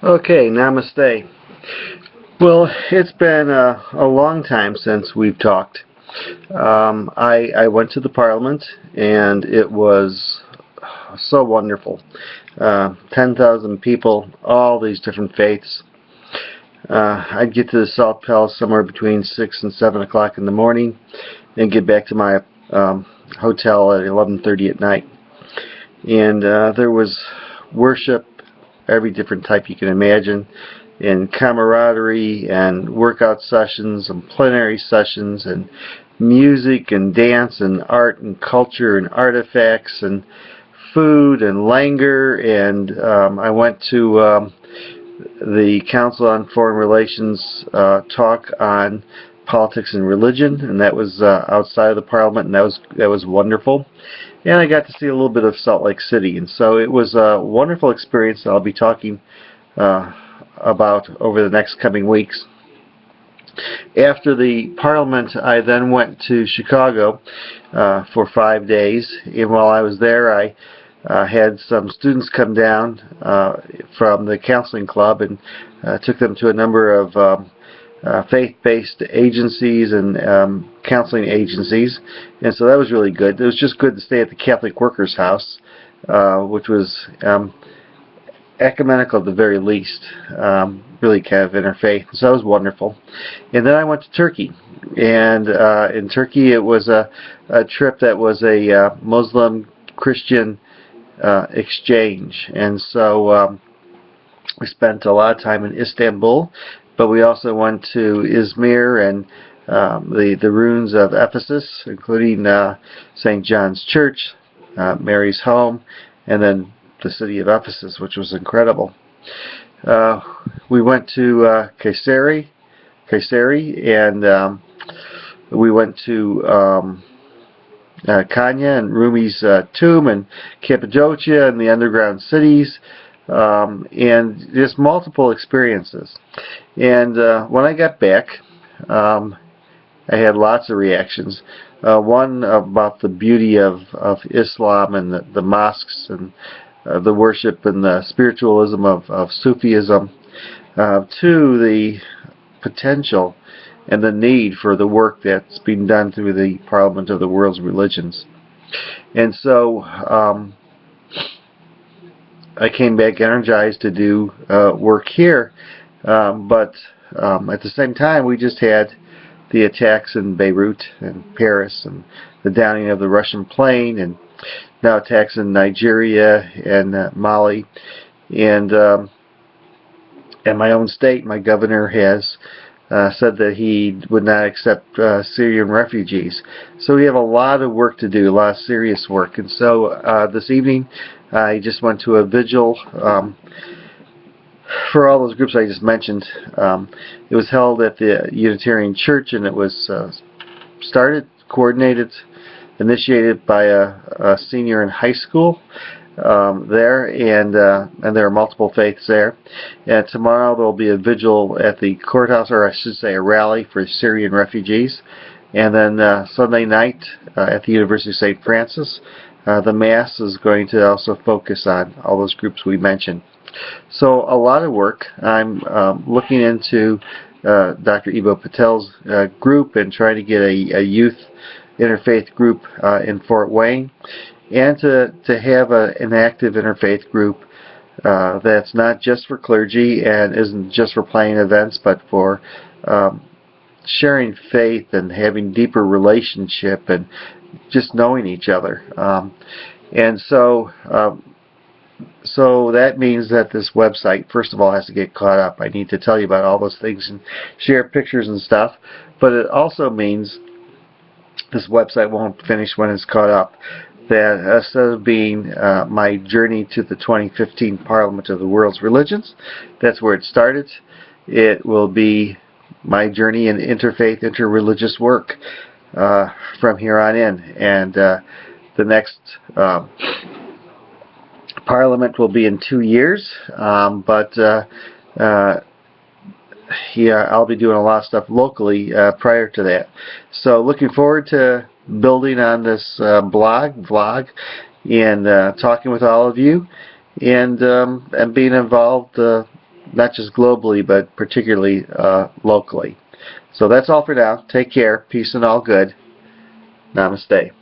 Okay, namaste. Well, it's been a long time since we've talked. I went to the Parliament, and it was so wonderful. 10,000 people, all these different faiths. I'd get to the Salt Palace somewhere between 6 and 7 o'clock in the morning, and get back to my hotel at 11:30 at night. And there was worship, every different type you can imagine, and camaraderie and workout sessions and plenary sessions and music and dance and art and culture and artifacts and food and languor. And I went to the Council on Foreign Relations talk on politics and religion, and that was outside of the Parliament, and that was wonderful. And I got to see a little bit of Salt Lake City, and so it was a wonderful experience that I'll be talking about over the next coming weeks. After the Parliament, I then went to Chicago for 5 days, and while I was there, I had some students come down from the counseling club and took them to a number of faith-based agencies and counseling agencies, and so that was really good. It was just good to stay at the Catholic Workers' House, which was ecumenical at the very least, really kind of interfaith, so that was wonderful. And then I went to Turkey, and in Turkey it was a trip that was a Muslim-Christian exchange, and so we spent a lot of time in Istanbul, but we also went to Izmir and the ruins of Ephesus, including St. John's Church, Mary's home, and then the city of Ephesus, which was incredible. We went to Kayseri, and we went to Konya and Rumi's tomb, and Cappadocia and the underground cities, and just multiple experiences. And when I got back, I had lots of reactions. One about the beauty of Islam and the mosques and the worship and the spiritualism of Sufism, to the potential and the need for the work that's being done through the Parliament of the World's Religions. And so I came back energized to do work here, but at the same time we just had the attacks in Beirut and Paris and the downing of the Russian plane, and now attacks in Nigeria and Mali, and my own state, my governor has said that he would not accept Syrian refugees. So we have a lot of work to do, a lot of serious work. And so this evening I just went to a vigil for all those groups I just mentioned. It was held at the Unitarian Church, and it was started, coordinated, initiated by a senior in high school there, and there are multiple faiths there. And tomorrow there will be a vigil at the courthouse, or I should say a rally for Syrian refugees. And then Sunday night at the University of St. Francis, the Mass is going to also focus on all those groups we mentioned. So a lot of work. I'm looking into Dr. Ivo Patel's group and trying to get a youth interfaith group in Fort Wayne, and to have an active interfaith group that's not just for clergy and isn't just for planning events, but for sharing faith and having deeper relationship and just knowing each other. And so that means that this website, first of all, has to get caught up. I need to tell you about all those things and share pictures and stuff, but it also means this website won't finish when it's caught up. That instead of being my journey to the 2015 Parliament of the World's Religions, that's where it started, it will be my journey in interfaith, interreligious work from here on in. And the next Parliament will be in 2 years, but yeah, I'll be doing a lot of stuff locally prior to that. So looking forward to building on this vlog, and talking with all of you, and being involved not just globally, but particularly locally. So that's all for now. Take care. Peace and all good. Namaste.